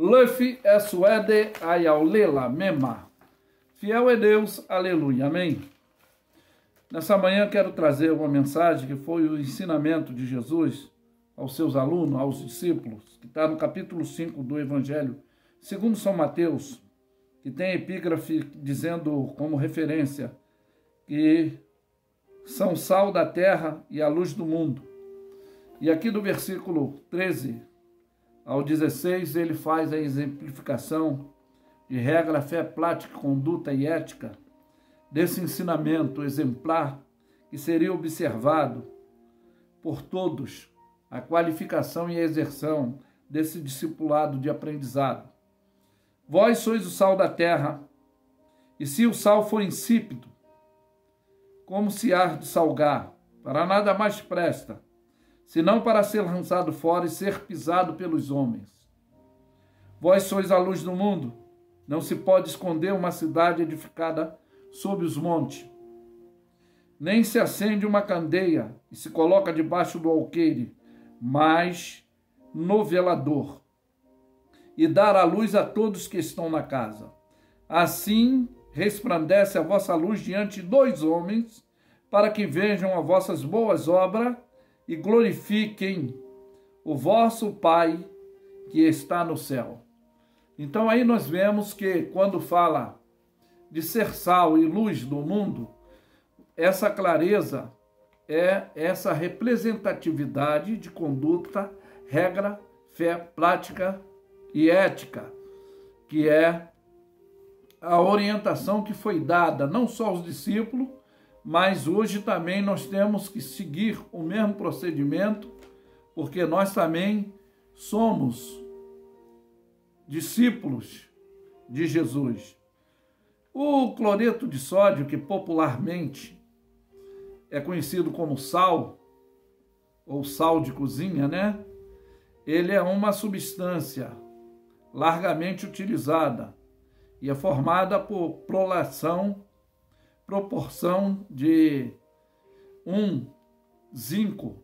Löfi é suede ayaulela mema. Fiel é Deus, aleluia, amém. Nessa manhã quero trazer uma mensagem que foi o ensinamento de Jesus aos seus alunos, aos discípulos, que está no capítulo 5 do Evangelho, segundo São Mateus, que tem epígrafe dizendo como referência que são sal da terra e a luz do mundo. E aqui do versículo 13 ao 16, ele faz a exemplificação de regra, fé, prática, conduta e ética desse ensinamento exemplar que seria observado por todos, a qualificação e a exerção desse discipulado de aprendizado. Vós sois o sal da terra, e se o sal for insípido, como se há de salgar? Para nada mais presta, senão para ser lançado fora e ser pisado pelos homens. Vós sois a luz do mundo. Não se pode esconder uma cidade edificada sob os montes. Nem se acende uma candeia e se coloca debaixo do alqueire, mas no velador, e dar a luz a todos que estão na casa. Assim resplandece a vossa luz diante dos homens, para que vejam as vossas boas obras e glorifiquem o vosso Pai que está no céu. Então aí nós vemos que quando fala de ser sal e luz do mundo, essa clareza é essa representatividade de conduta, regra, fé, prática e ética, que é a orientação que foi dada não só aos discípulos, mas hoje também nós temos que seguir o mesmo procedimento, porque nós também somos discípulos de Jesus. O cloreto de sódio, que popularmente é conhecido como sal, ou sal de cozinha, né? Ele é uma substância largamente utilizada e é formada por proporção de 1 zinco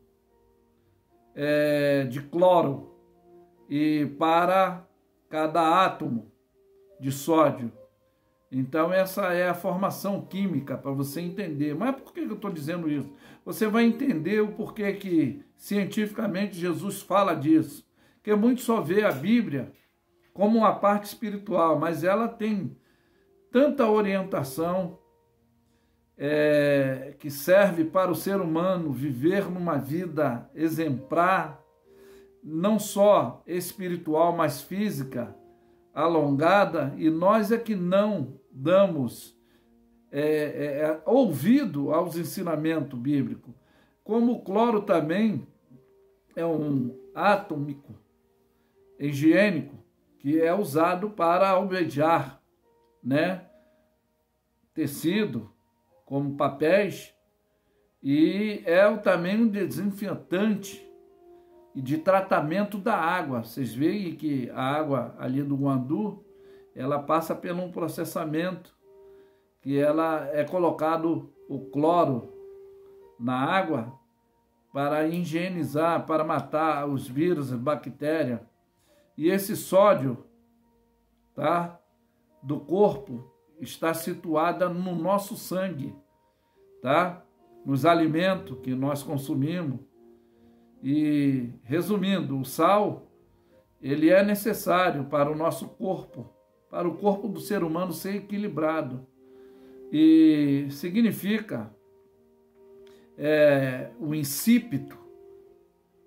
de cloro e para cada átomo de sódio. Então essa é a formação química para você entender. Mas por que eu estou dizendo isso? Você vai entender o porquê que cientificamente Jesus fala disso. Porque muitos só vê a Bíblia como uma parte espiritual, mas ela tem tanta orientação que serve para o ser humano viver numa vida exemplar, não só espiritual, mas física, alongada, e nós é que não damos ouvido aos ensinamentos bíblicos. Como o cloro também é um átomico higiênico que é usado para alvejar, né, tecido, como papéis, e é também um desinfetante e de tratamento da água. Vocês veem que a água ali do Guandu, ela passa por um processamento, que ela é colocado o cloro na água para higienizar, para matar os vírus, as bactérias. E esse sódio, tá, do corpo está situada no nosso sangue, tá? Nos alimentos que nós consumimos. E, resumindo, o sal, ele é necessário para o nosso corpo, para o corpo do ser humano ser equilibrado. E significa o insípido,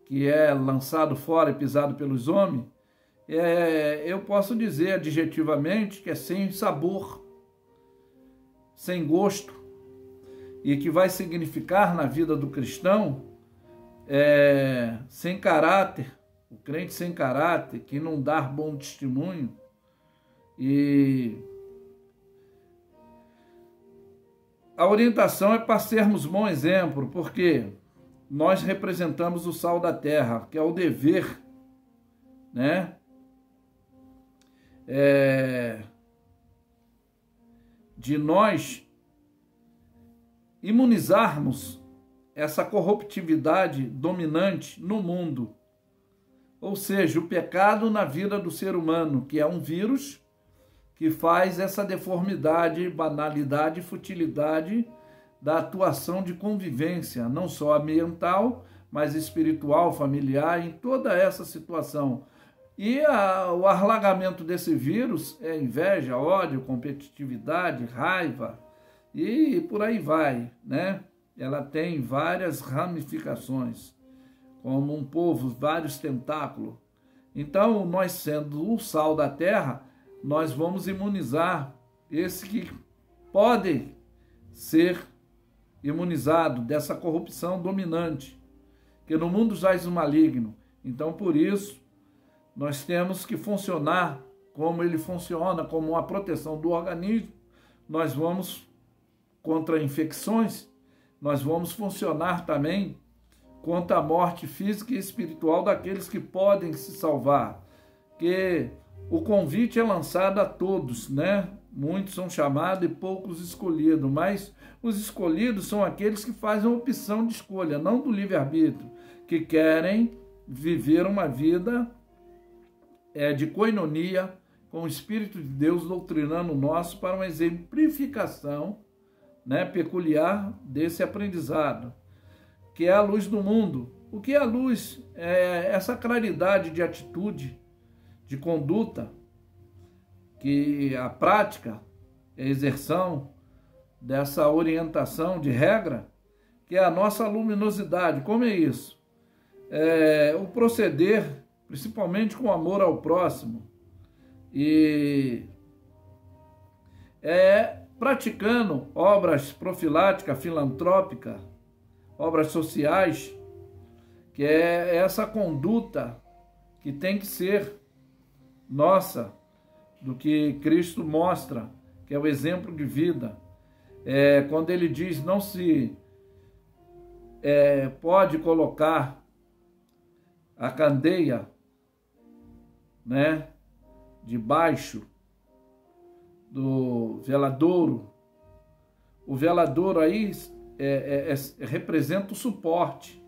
que é lançado fora e pisado pelos homens, eu posso dizer adjetivamente que é sem sabor, sem gosto, e que vai significar na vida do cristão sem caráter, o crente sem caráter, que não dá bom testemunho. E a orientação é para sermos bom exemplo, porque nós representamos o sal da terra, que é o dever, né, de nós imunizarmos essa corruptividade dominante no mundo, Ou seja, o pecado na vida do ser humano, que é um vírus que faz essa deformidade, banalidade e futilidade da atuação de convivência, não só ambiental, mas espiritual, familiar, em toda essa situação. E o alargamento desse vírus é inveja, ódio, competitividade, raiva e por aí vai, né? Ela tem várias ramificações, como um povo, vários tentáculos. Então, nós sendo o sal da terra, nós vamos imunizar esse que pode ser imunizado dessa corrupção dominante, que no mundo jaz o maligno. Então, por isso, nós temos que funcionar como ele funciona, como uma proteção do organismo. Nós vamos contra infecções, nós vamos funcionar também contra a morte física e espiritual daqueles que podem se salvar. Que o convite é lançado a todos, né? Muitos são chamados e poucos escolhidos, mas os escolhidos são aqueles que fazem a opção de escolha, não do livre-arbítrio, que querem viver uma vida de coinonia com o Espírito de Deus doutrinando o nosso para uma exemplificação, né, peculiar desse aprendizado, que é a luz do mundo. O que é a luz? É essa claridade de atitude, de conduta, que a prática, a exerção dessa orientação de regra, que é a nossa luminosidade. Como é isso? O proceder, principalmente com amor ao próximo, e praticando obras profiláticas, filantrópicas, obras sociais, que é essa conduta que tem que ser nossa, do que Cristo mostra, que é o exemplo de vida. Quando ele diz não se pode colocar a candeia, né, debaixo do veladouro. O veladouro aí representa o suporte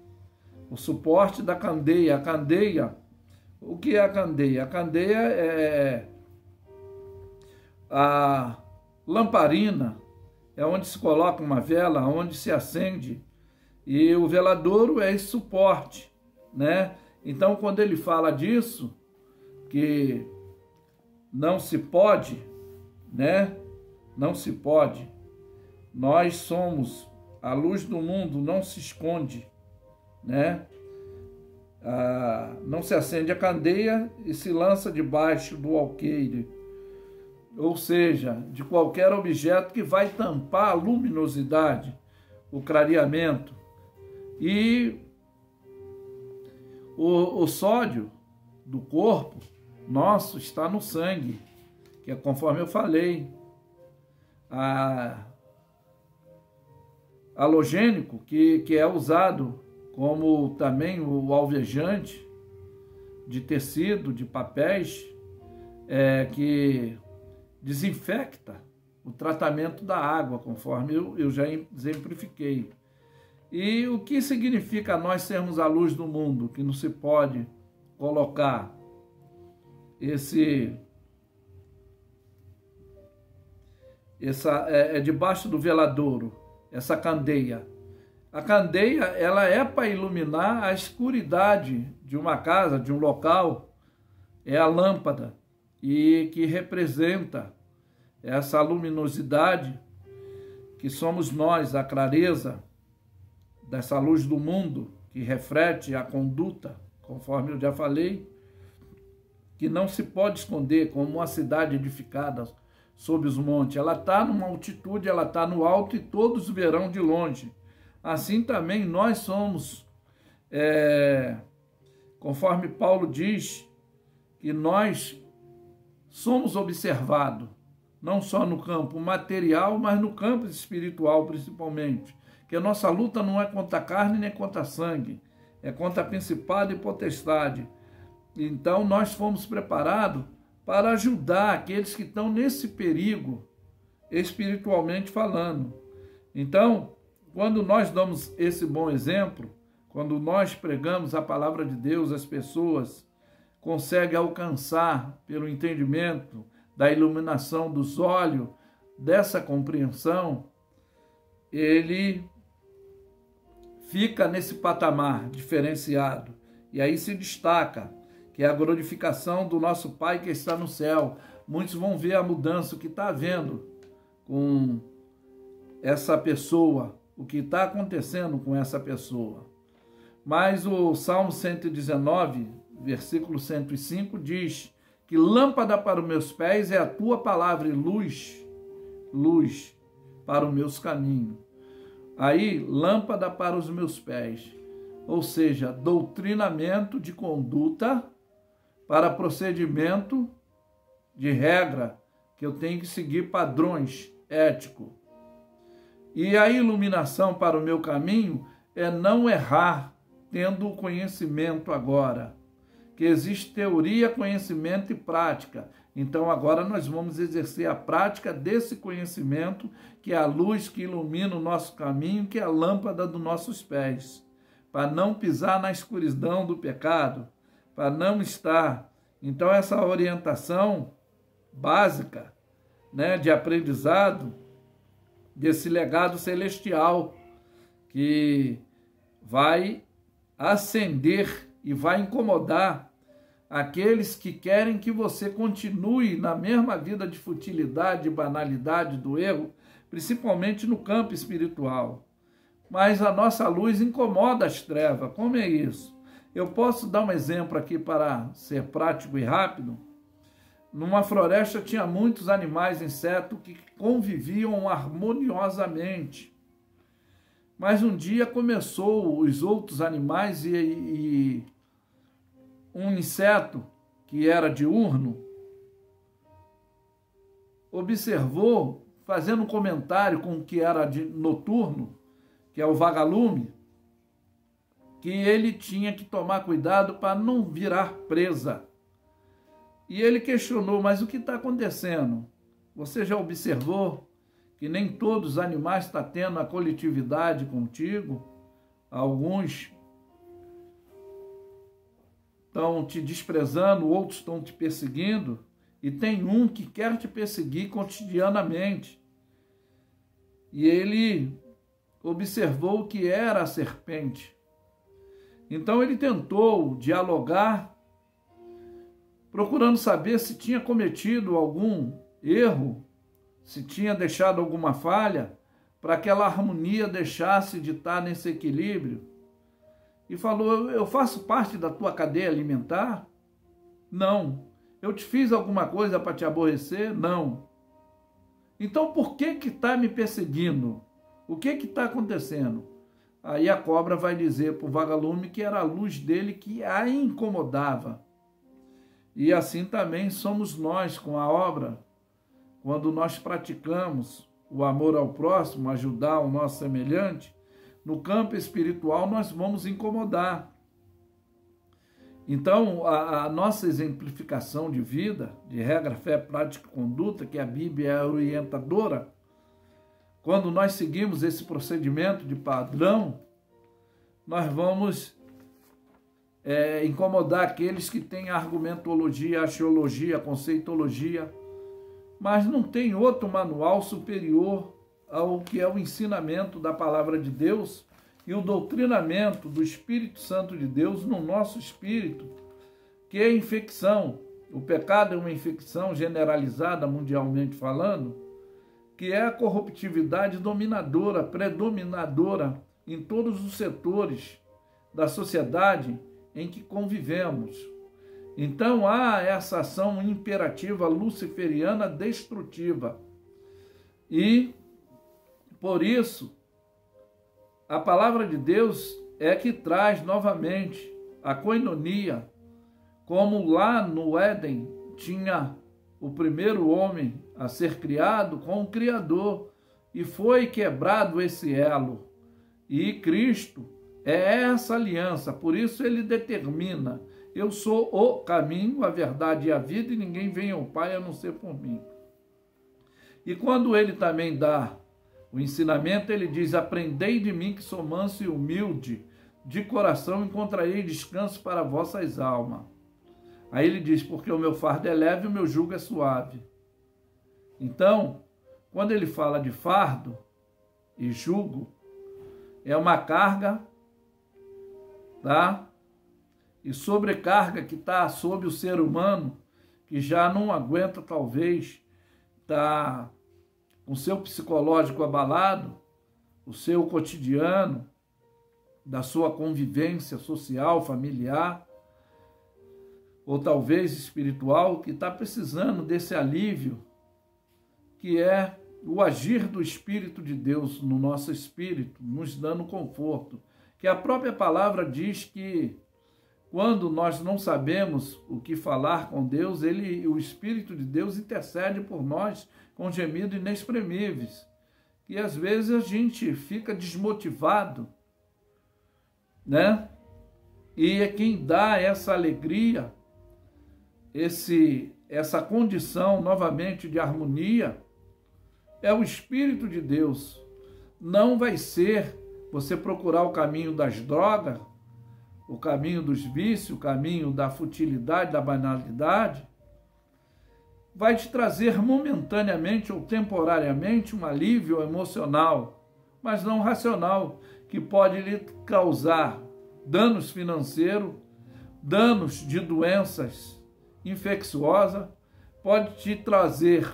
da candeia. A candeia, o que é a candeia? A candeia é a lamparina, é onde se coloca uma vela, onde se acende, e o veladouro é esse suporte, né? Então, quando ele fala disso, que não se pode, né? Não se pode. Nós somos a luz do mundo, não se esconde, né? Não se acende a candeia e se lança debaixo do alqueire, ou seja, de qualquer objeto que vai tampar a luminosidade, o clareamento. E o sódio do corpo nosso está no sangue, que é conforme eu falei. Halogênico, que é usado como também o alvejante de tecido, de papéis, que desinfecta o tratamento da água, conforme eu já exemplifiquei. E o que significa nós sermos a luz do mundo, que não se pode colocar debaixo do veladouro, essa candeia. A candeia, ela é para iluminar a escuridade de uma casa, de um local, é a lâmpada, e que representa essa luminosidade que somos nós, a clareza dessa luz do mundo, que reflete a conduta, conforme eu já falei, que não se pode esconder, como uma cidade edificada sob os montes. Ela está numa altitude, ela está no alto e todos verão de longe. Assim também nós somos, conforme Paulo diz, que nós somos observados, não só no campo material, mas no campo espiritual principalmente. Que a nossa luta não é contra a carne nem contra sangue, é contra principado e potestade. Então nós fomos preparados para ajudar aqueles que estão nesse perigo, espiritualmente falando. Então, quando nós damos esse bom exemplo, quando nós pregamos a palavra de Deus às pessoas, consegue alcançar pelo entendimento da iluminação dos olhos, dessa compreensão, ele fica nesse patamar diferenciado. E aí se destaca, que é a glorificação do nosso Pai que está no céu. Muitos vão ver a mudança, o que está havendo com essa pessoa, o que está acontecendo com essa pessoa. Mas o Salmo 119, versículo 105, diz que lâmpada para os meus pés é a tua palavra e luz para os meus caminhos. Aí, lâmpada para os meus pés, ou seja, doutrinamento de conduta para procedimento de regra, que eu tenho que seguir padrões éticos. E a iluminação para o meu caminho é não errar, tendo o conhecimento agora. Que existe teoria, conhecimento e prática. Então agora nós vamos exercer a prática desse conhecimento, que é a luz que ilumina o nosso caminho, que é a lâmpada dos nossos pés, para não pisar na escuridão do pecado, para não estar. Então essa orientação básica, né, de aprendizado, desse legado celestial, que vai acender e vai incomodar aqueles que querem que você continue na mesma vida de futilidade, de banalidade, do erro, principalmente no campo espiritual. Mas a nossa luz incomoda as trevas. Como é isso? Eu posso dar um exemplo aqui para ser prático e rápido. Numa floresta tinha muitos animais, insetos que conviviam harmoniosamente. Mas um dia começou os outros animais e um inseto que era diurno observou, fazendo um comentário com o que era de noturno, que é o vagalume, que ele tinha que tomar cuidado para não virar presa. E ele questionou, mas o que está acontecendo? Você já observou que nem todos os animais estão tendo a coletividade contigo? Alguns estão te desprezando, outros estão te perseguindo, e tem um que quer te perseguir cotidianamente. E ele observou o que era a serpente. Então ele tentou dialogar, procurando saber se tinha cometido algum erro, se tinha deixado alguma falha, para que aquela harmonia deixasse de estar nesse equilíbrio. E falou, eu faço parte da tua cadeia alimentar? Não. Eu te fiz alguma coisa para te aborrecer? Não. Então por que está me perseguindo? O que está acontecendo? Aí a cobra vai dizer para o vagalume que era a luz dele que a incomodava. E assim também somos nós com a obra. Quando nós praticamos o amor ao próximo, ajudar o nosso semelhante, no campo espiritual nós vamos incomodar. Então, a nossa exemplificação de vida, de regra, fé, prática e conduta, que a Bíblia é a orientadora, quando nós seguimos esse procedimento de padrão, nós vamos incomodar aqueles que têm argumentologia, axiologia, conceitologia, mas não tem outro manual superior ao que é o ensinamento da palavra de Deus e o doutrinamento do Espírito Santo de Deus no nosso espírito, que é infecção. O pecado é uma infecção generalizada, mundialmente falando, que é a corruptividade dominadora, predominadora em todos os setores da sociedade em que convivemos. Então há essa ação imperativa luciferiana destrutiva. E, por isso, a palavra de Deus é que traz novamente a koinonia, como lá no Éden tinha o primeiro homem a ser criado com o Criador, e foi quebrado esse elo. E Cristo é essa aliança, por isso ele determina, eu sou o caminho, a verdade e a vida, e ninguém vem ao Pai a não ser por mim. E quando ele também dá o ensinamento, ele diz, aprendei de mim que sou manso e humilde, de coração encontrarei descanso para vossas almas. Aí ele diz, porque o meu fardo é leve e o meu jugo é suave. Então, quando ele fala de fardo e jugo, é uma carga, tá? E sobrecarga que está sobre o ser humano, que já não aguenta, talvez, tá com o seu psicológico abalado, o seu cotidiano, da sua convivência social, familiar, ou talvez espiritual, que está precisando desse alívio, que é o agir do Espírito de Deus no nosso espírito, nos dando conforto. Que a própria palavra diz que quando nós não sabemos o que falar com Deus, o Espírito de Deus intercede por nós com gemidos inexprimíveis. E às vezes a gente fica desmotivado, né? E é quem dá essa alegria, essa condição novamente de harmonia, é o Espírito de Deus. Não vai ser você procurar o caminho das drogas, o caminho dos vícios, o caminho da futilidade, da banalidade, vai te trazer momentaneamente ou temporariamente um alívio emocional, mas não racional, que pode lhe causar danos financeiros, danos de doenças infecciosas, pode te trazer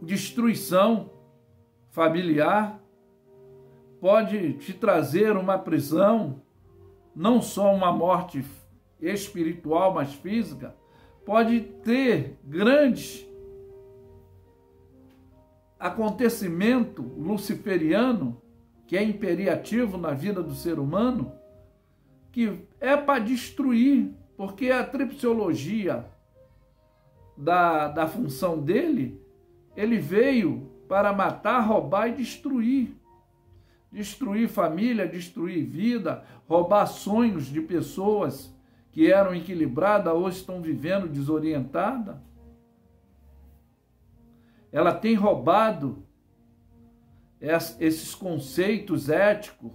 destruição familiar, pode te trazer uma prisão, não só uma morte espiritual, mas física, pode ter grandes acontecimento luciferiano, que é imperiativo na vida do ser humano, que é para destruir, porque a tripsiologia da função dele, ele veio para matar, roubar e destruir. Destruir família, destruir vida, roubar sonhos de pessoas que eram equilibradas, hoje estão vivendo desorientadas. Ela tem roubado esses conceitos éticos,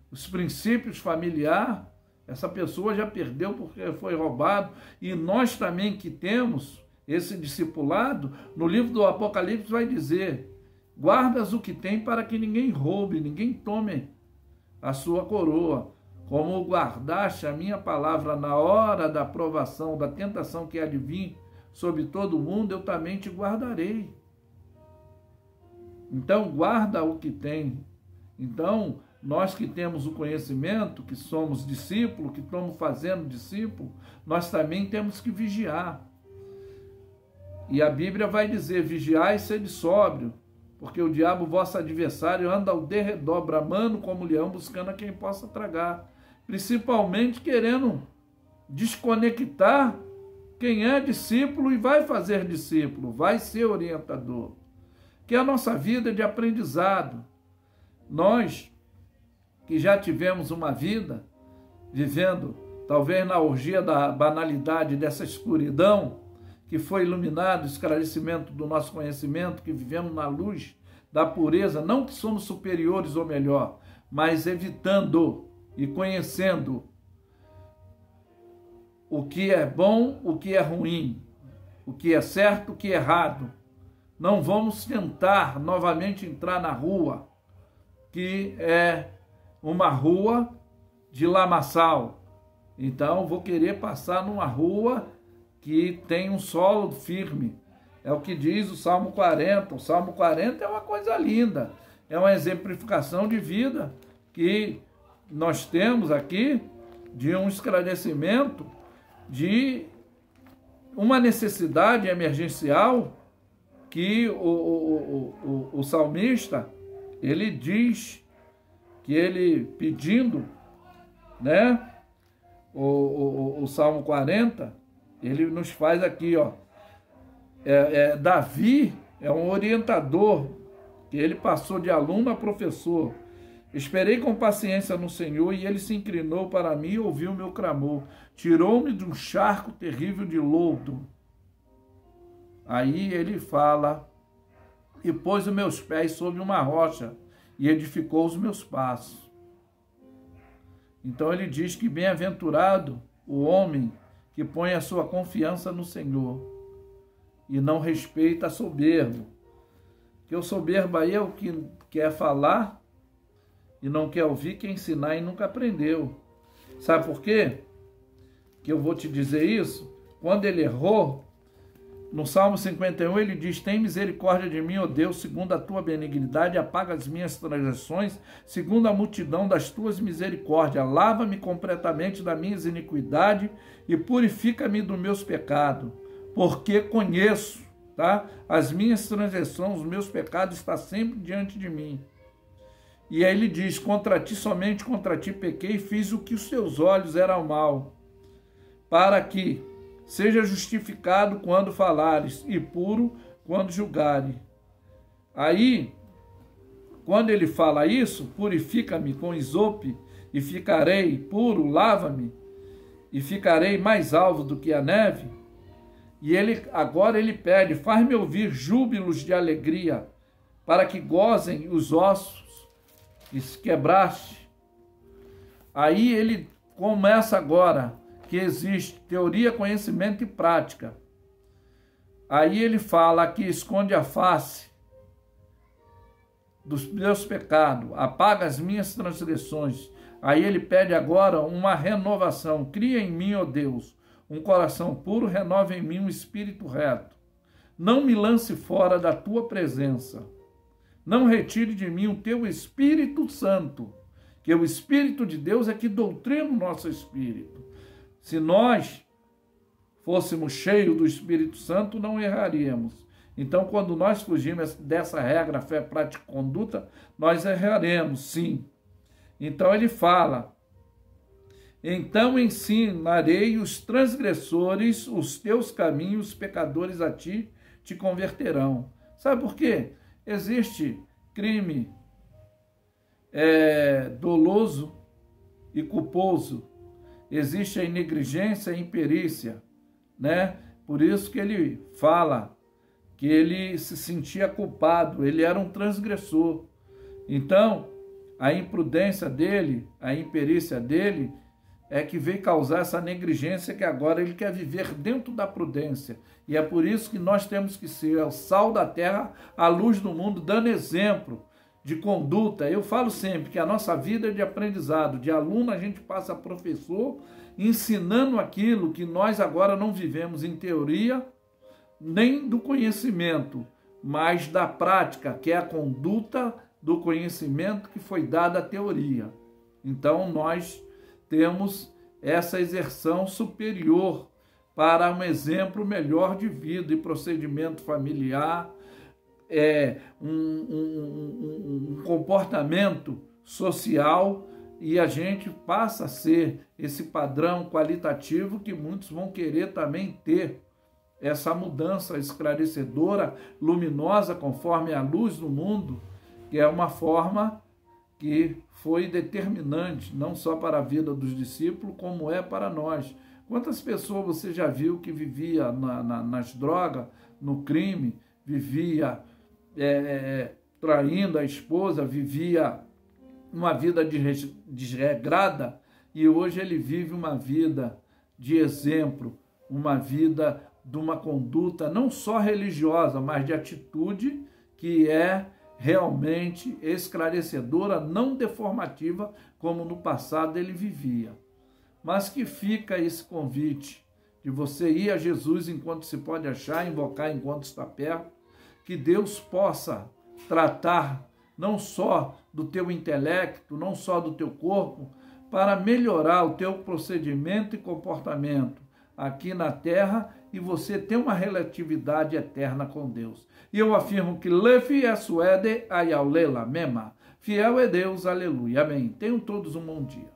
os princípios familiares. Essa pessoa já perdeu porque foi roubado. E nós também que temos esse discipulado, no livro do Apocalipse vai dizer: guardas o que tem para que ninguém roube, ninguém tome a sua coroa. Como guardaste a minha palavra na hora da provação, da tentação que há de vir sobre todo mundo, eu também te guardarei. Então, guarda o que tem. Então, nós que temos o conhecimento, que somos discípulos, que estamos fazendo discípulo, nós também temos que vigiar. E a Bíblia vai dizer: vigiai e sede sóbrio, porque o diabo, vosso adversário, anda ao derredor, bramando como leão, buscando a quem possa tragar. Principalmente querendo desconectar quem é discípulo e vai fazer discípulo, vai ser orientador. Que é a nossa vida de aprendizado. Nós que já tivemos uma vida vivendo, talvez na orgia da banalidade, dessa escuridão, que foi iluminado o esclarecimento do nosso conhecimento, que vivemos na luz da pureza, não que somos superiores ou melhor, mas evitando e conhecendo o que é bom, o que é ruim, o que é certo, o que é errado. Não vamos tentar novamente entrar na rua, que é uma rua de lamaçal. Então, vou querer passar numa rua que tem um solo firme. É o que diz o Salmo 40. O Salmo 40 é uma coisa linda. É uma exemplificação de vida que nós temos aqui, de um esclarecimento, de uma necessidade emergencial que o salmista, ele diz que ele pedindo, né, o Salmo 40, ele nos faz aqui, ó, Davi é um orientador, que ele passou de aluno a professor. Esperei com paciência no Senhor, e ele se inclinou para mim e ouviu o meu clamor. Tirou-me de um charco terrível de lodo. Aí ele fala: e pôs os meus pés sobre uma rocha, e edificou os meus passos. Então ele diz que bem-aventurado o homem que põe a sua confiança no Senhor e não respeita soberbo. Porque o soberbo aí é o que quer falar e não quer ouvir, quer ensinar e nunca aprendeu. Sabe por quê? Que eu vou te dizer isso? Quando ele errou, no Salmo 51 ele diz: tem misericórdia de mim, ó Deus, segundo a tua benignidade, apaga as minhas transgressões, segundo a multidão das tuas misericórdias, lava-me completamente da minha iniquidade e purifica-me dos meus pecados, porque conheço, tá? As minhas transgressões, os meus pecados estão sempre diante de mim. E aí ele diz: contra ti, somente contra ti pequei e fiz o que os teus olhos eram mal, para que seja justificado quando falares e puro quando julgares. Aí, quando ele fala isso, purifica-me com isope e ficarei puro, lava-me e ficarei mais alvo do que a neve. E agora ele pede: faz-me ouvir júbilos de alegria, para que gozem os ossos que se quebraste. Aí ele começa agora que existe teoria, conhecimento e prática. Aí ele fala que esconde a face dos meus pecados, apaga as minhas transgressões. Aí ele pede agora uma renovação: cria em mim, ó Deus, um coração puro, renova em mim um espírito reto. Não me lance fora da tua presença. Não retire de mim o teu Espírito Santo, que o Espírito de Deus é que doutrina o nosso espírito. Se nós fôssemos cheios do Espírito Santo, não erraríamos. Então, quando nós fugimos dessa regra, fé, prática e conduta, nós erraremos, sim. Então ele fala: então ensinarei os transgressores os teus caminhos, os pecadores a ti te converterão. Sabe por quê? Existe crime doloso e culposo. Existe a negligência e imperícia, né? Por isso que ele fala que ele se sentia culpado, ele era um transgressor. Então, a imprudência dele, a imperícia dele, é que veio causar essa negligência, que agora ele quer viver dentro da prudência. E é por isso que nós temos que ser o sal da terra, a luz do mundo, dando exemplo de conduta. Eu falo sempre que a nossa vida é de aprendizado, de aluno a gente passa a professor, ensinando aquilo que nós agora não vivemos em teoria, nem do conhecimento, mas da prática, que é a conduta do conhecimento que foi dada à teoria. Então nós temos essa exerção superior para um exemplo melhor de vida e procedimento familiar, um comportamento social, e a gente passa a ser esse padrão qualitativo que muitos vão querer também ter, essa mudança esclarecedora, luminosa, conforme a luz do mundo, que é uma forma que foi determinante, não só para a vida dos discípulos, como é para nós. Quantas pessoas você já viu que vivia nas drogas, no crime, vivia traindo a esposa, vivia uma vida desregrada, e hoje ele vive uma vida de exemplo, uma vida de uma conduta não só religiosa, mas de atitude que é realmente esclarecedora, não deformativa, como no passado ele vivia. Mas que fica esse convite de você ir a Jesus enquanto se pode achar, invocar enquanto está perto, que Deus possa tratar não só do teu intelecto, não só do teu corpo, para melhorar o teu procedimento e comportamento aqui na terra, e você ter uma relatividade eterna com Deus. E eu afirmo que Lefi é suede ayaulela mema. Fiel é Deus, aleluia. Amém. Tenham todos um bom dia.